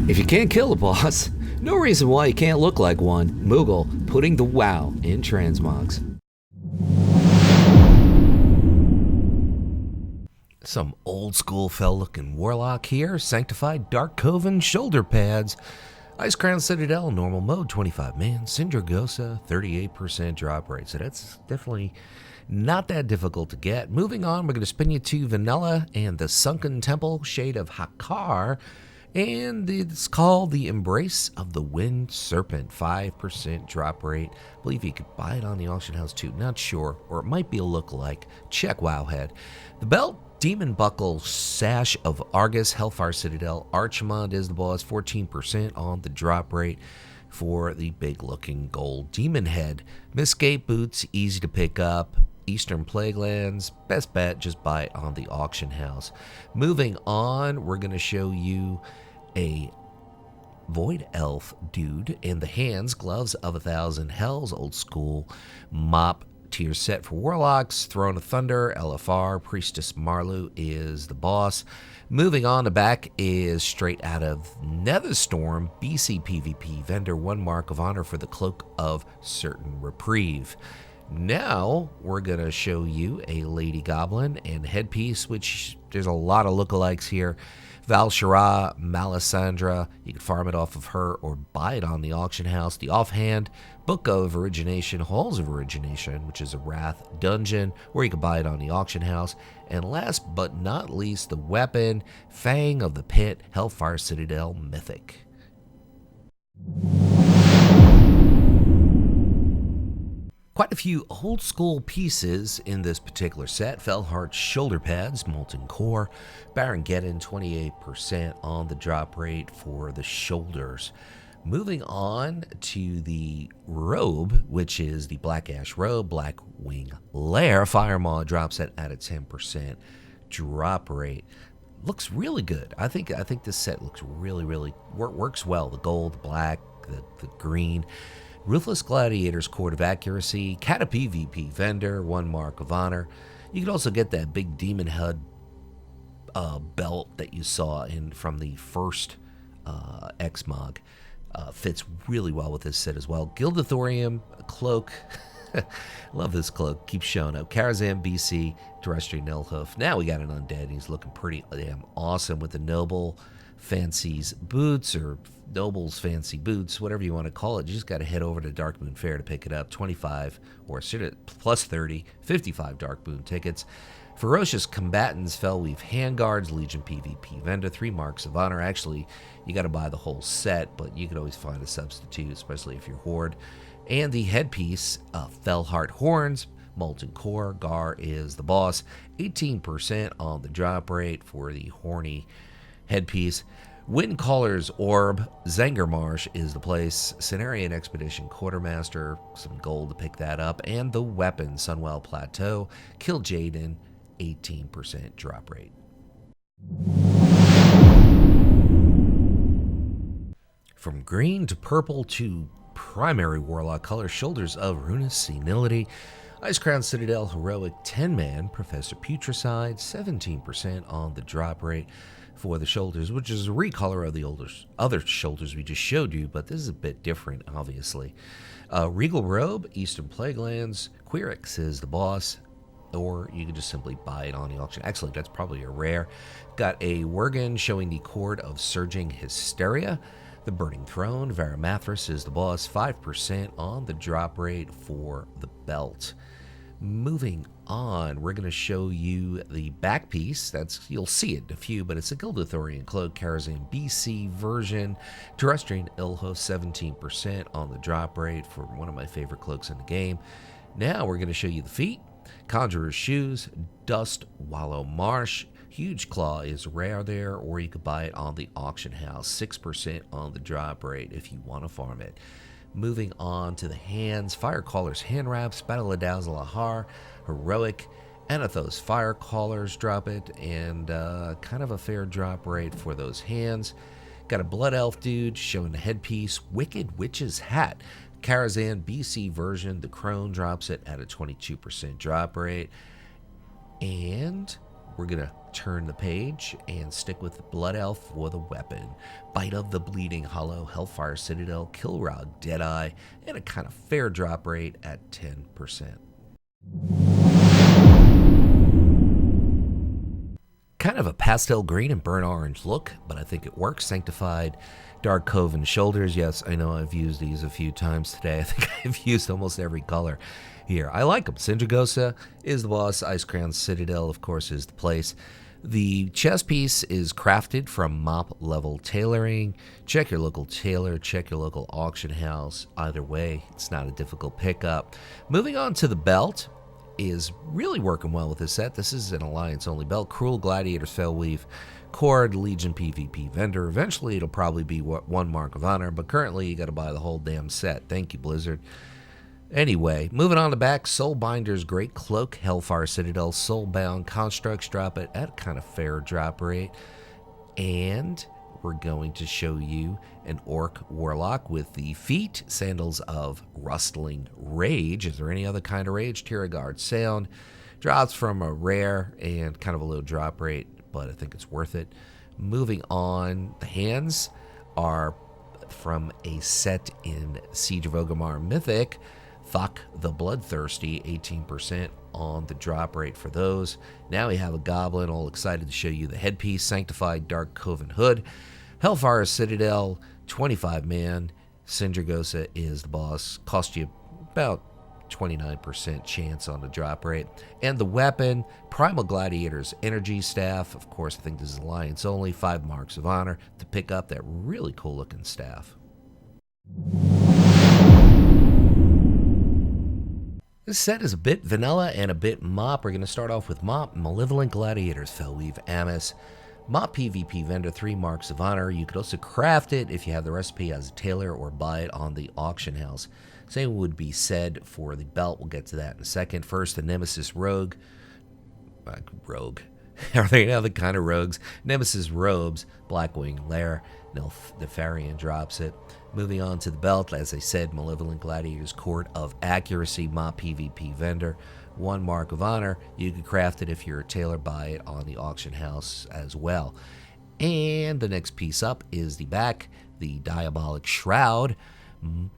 If you can't kill a boss, no reason why you can't look like one. Moogle putting the wow in transmogs. Some old school fell looking Warlock here. Sanctified Dark Coven shoulder pads. Ice Crown Citadel, normal mode, 25 man. Sindragosa, 38% drop rate. So that's definitely not that difficult to get. Moving on, we're going to spin you to Vanilla and the Sunken Temple, Shade of Hakar. And it's called the Embrace of the Wind Serpent, 5% drop rate. I believe you could buy it on the auction house too, not sure. Or it might be a lookalike. Check Wowhead. The belt, Demon Buckle, Sash of Argus, Hellfire Citadel, Archimond is the boss, 14% on the drop rate for the big looking gold demon head. Mistgate boots, easy to pick up. Eastern Plaguelands, best bet, just buy it on the auction house. Moving on, we're going to show you a Void Elf dude in the hands, Gloves of 1,000 Hells, old school mop tier set for Warlocks, Throne of Thunder, LFR, Priestess Marlu is the boss. Moving on, the back is straight out of Netherstorm, BC PvP vendor, 1 mark of honor for the Cloak of Certain Reprieve. Now we're going to show you a Lady Goblin and headpiece, which there's a lot of lookalikes here. Val'Shara, Melisandre, you can farm it off of her or buy it on the auction house. The offhand, Book of Origination, Halls of Origination, which is a Wrath dungeon, or you can buy it on the auction house. And last but not least, the weapon, Fang of the Pit, Hellfire Citadel Mythic. Quite a few old school pieces in this particular set. Fellheart shoulder pads, Molten Core. Baron Geddon, 28% on the drop rate for the shoulders. Moving on to the robe, which is the Black Ash robe, Black Wing Lair. Fire Maw drops it at a 10% drop rate. Looks really good. I think this set looks really works well. The gold, black, the green. Ruthless Gladiator's Court of Accuracy, Cata PvP vendor, 1 mark of honor. You can also get that big demon head belt that you saw from the first xmog. Fits really well with this set as well. Gildathorium cloak. Love this cloak. Keeps showing up. Karazhan BC, Terrestrial Nilhoof. Now we got an undead. He's looking pretty damn awesome with the Noble Fancy's boots, or Noble's Fancy boots, whatever you want to call it. You just got to head over to Darkmoon Fair to pick it up. 25 or plus 30, 55 Darkmoon tickets. Ferocious Combatants, Fellweave Handguards, Legion PvP vendor, 3 marks of honor. Actually, you got to buy the whole set, but you could always find a substitute, especially if you're Horde. And the headpiece, Fellheart Horns, Molten Core, Gar is the boss. 18% on the drop rate for the horny headpiece. Windcaller's Orb, Zangarmarsh is the place. Cenarian Expedition Quartermaster, some gold to pick that up. And the weapon, Sunwell Plateau, Kil'jaeden, 18% drop rate. From green to purple to primary Warlock color, Shoulders of Runous Senility. Ice Crown Citadel Heroic 10-man, Professor Putricide, 17% on the drop rate for the shoulders, which is a recolor of the other shoulders we just showed you, but this is a bit different, obviously. Regal Robe, Eastern Plaguelands, Quirix is the boss, or you can just simply buy it on the auction. Actually, that's probably a rare. Got a Worgen showing the Chord of Surging Hysteria. The Burning Throne, Varamathras is the boss, 5% on the drop rate for the belt. Moving on, we're going to show you the back piece. You'll see it in a few, but it's a Gildathorian cloak, Karazhan BC version. Terrestrial Ilho, 17% on the drop rate for one of my favorite cloaks in the game. Now we're going to show you the feet. Conjurer's Shoes, Dust Wallow Marsh. Huge Claw is rare there, or you could buy it on the auction house. 6% on the drop rate if you want to farm it. Moving on to the hands, Firecaller's Hand Wraps, Battle of Dazalahar, Heroic, Anathos Firecallers drop it, and kind of a fair drop rate for those hands. Got a Blood Elf dude showing the headpiece, Wicked Witch's Hat, Karazhan BC version, the Crone drops it at a 22% drop rate. And we're going to turn the page and stick with the Blood Elf for the weapon. Bite of the Bleeding Hollow, Hellfire Citadel, Killrod, Deadeye, and a kind of fair drop rate at 10%. Kind of a pastel green and burnt orange look, but I think it works. Sanctified Dark Coven Shoulders. Yes, I know I've used these a few times today. I think I've used almost every color here. I like them. Sindragosa is the boss. Icecrown Citadel, of course, is the place. The chest piece is crafted from mop level tailoring. Check your local tailor, check your local auction house. Either way, it's not a difficult pickup. Moving on to the belt is really working well with this set. This is an alliance only belt. Cruel Gladiator's Fellweave, Cord, Legion PvP vendor. Eventually it'll probably be one Mark of Honor, but currently you got to buy the whole damn set. Thank you, Blizzard. Anyway, moving on to back, Soulbinder's Great Cloak, Hellfire Citadel, Soulbound Constructs, drop it at a kind of fair drop rate. And we're going to show you an Orc Warlock with the feet, Sandals of Rustling Rage. Is there any other kind of rage? Tiragard Sound. Drops from a rare and kind of a low drop rate, but I think it's worth it. Moving on, the hands are from a set in Siege of Orgrimmar Mythic. Thok the Bloodthirsty, 18% on the drop rate for those. Now we have a Goblin, all excited to show you the headpiece, Sanctified Dark Coven Hood. Hellfire Citadel, 25 man. Sindragosa is the boss. Cost you about 29% chance on the drop rate. And the weapon, Primal Gladiator's Energy Staff. Of course, I think this is Alliance only. 5 Marks of Honor to pick up that really cool looking staff. This set is a bit vanilla and a bit mop. We're going to start off with mop, Malevolent Gladiators, Fellweave, Amos. Mop PvP vendor, 3 Marks of Honor. You could also craft it if you have the recipe as a tailor or buy it on the auction house. Same would be said for the belt. We'll get to that in a second. First, the Nemesis Rogue. Rogue. Are there any other kind of rogues? Nemesis Robes, Blackwing Lair. Nefarian drops it. Moving on to the belt, as I said, Malevolent Gladiators Court of Accuracy, Mop PvP vendor. 1 Mark of Honor. You can craft it if you're a tailor, buy it on the auction house as well. And the next piece up is the back, the Diabolic Shroud,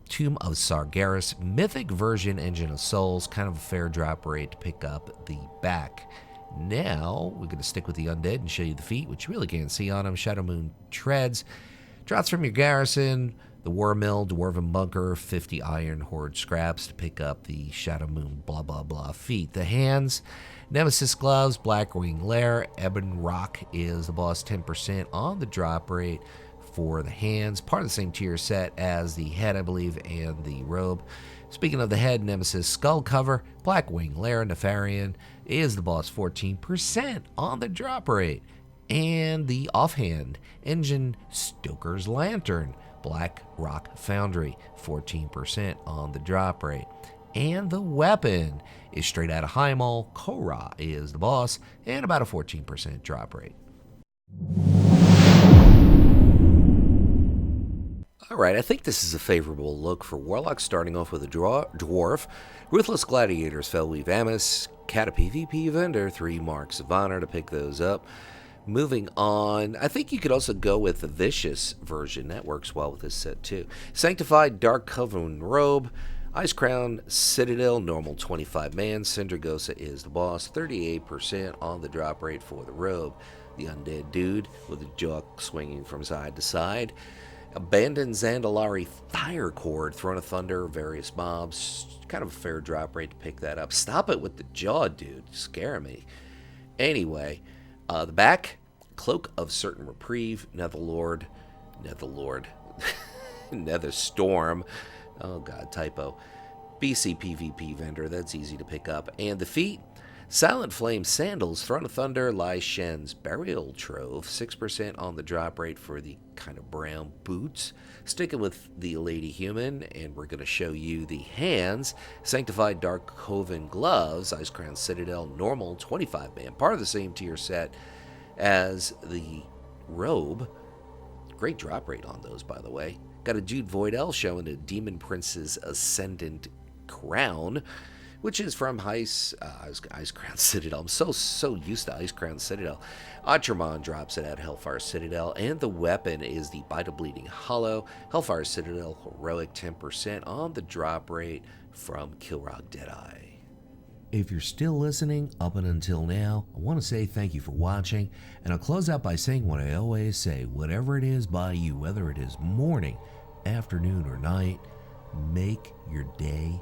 Tomb of Sargeras, Mythic version Engine of Souls, kind of a fair drop rate to pick up the back. Now, we're going to stick with the undead and show you the feet, which you really can't see on them. Shadow Moon Treads, drops from your garrison, the War Mill, Dwarven Bunker, 50 Iron Horde Scraps to pick up the Shadow Moon blah blah blah feet. The hands, Nemesis Gloves, Blackwing Lair, Ebon Rock is the boss, 10% on the drop rate for the hands. Part of the same tier set as the head, I believe, and the robe. Speaking of the head, Nemesis Skull Cover, Blackwing Lair, Nefarian is the boss, 14% on the drop rate. And the offhand, Engine Stoker's Lantern, Black Rock Foundry, 14% on the drop rate. And the weapon is straight out of Heimel. Korra is the boss, and about a 14% drop rate. Alright, I think this is a favorable look for Warlock, starting off with a Dwarf. Ruthless Gladiators, Fellweave, Amos, Cata PvP vendor, 3 Marks of Honor to pick those up. Moving on, I think you could also go with the Vicious version. That works well with this set too. Sanctified Dark Coven Robe, Icecrown Citadel, normal 25 man. Sindragosa is the boss, 38% on the drop rate for the robe. The Undead Dude with the jaw swinging from side to side. Abandoned Zandalari Fire Cord, Throne of Thunder, various mobs. Kind of a fair drop rate to pick that up. Stop it with the jaw, dude. Scare me. Anyway, the back, Cloak of Certain Reprieve, Netherlord, Netherstorm, oh god, typo, BC PvP vendor, that's easy to pick up. And the feet, Silent Flame Sandals, Throne of Thunder, Lai Shen's Burial Trove, 6% on the drop rate for the kind of brown boots. Sticking with the Lady Human, and we're going to show you the hands, Sanctified Dark Coven Gloves, Icecrown Citadel, normal 25 man, part of the same tier set as the robe. Great drop rate on those, by the way. Got a Jude Voidel showing a Demon Prince's Ascendant Crown. which is from Icecrown Citadel. I'm so used to Icecrown Citadel. Atramon drops it at Hellfire Citadel, and the weapon is the Bite of Bleeding Hollow. Hellfire Citadel heroic 10% on the drop rate from Kilrog Deadeye. If you're still listening up and until now, I want to say thank you for watching, and I'll close out by saying what I always say: whatever it is by you, whether it is morning, afternoon, or night, make your day